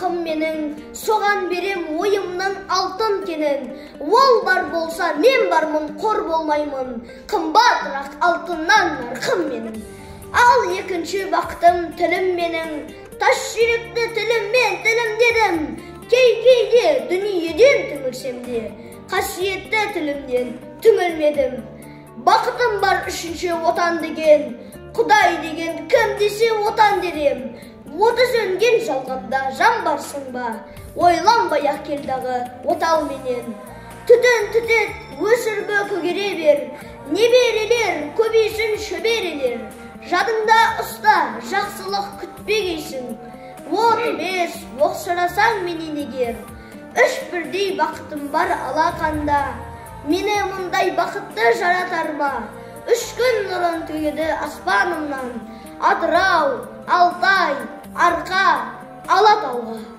бақытым менің, соған берем ойымның алтын кенін. Ол бар болса, мен бармын, қор болмаймын, қымбатырақ алтыннан нарқым менің. Ал екінші бақытым тілім менің, тас жүректі тіліммен тілімдедім. Кейде дүниеден түңілсем де, қасиетті тілімден түңілмедім. Бақытым бар үшінші отан деген, Құдай деген кім десе отан дерем. Оты сөнген жалғанда жан барсың ба, ойланбай-ақ келдағы отал менен. Түтін түтет, өсірбі көгере бер, неберелер көбейсін шөберелер. Жадыңда ұста, жақсылық күтпегейсің. От емес, оқшырасаң менен егер. Үш бірдей бақытым бар алақанда, мені мұндай бақытты жаратар ма? Үш күн нұрын төгеді аспанымнан, Атырау, Алтай, Арқа, Алатауға.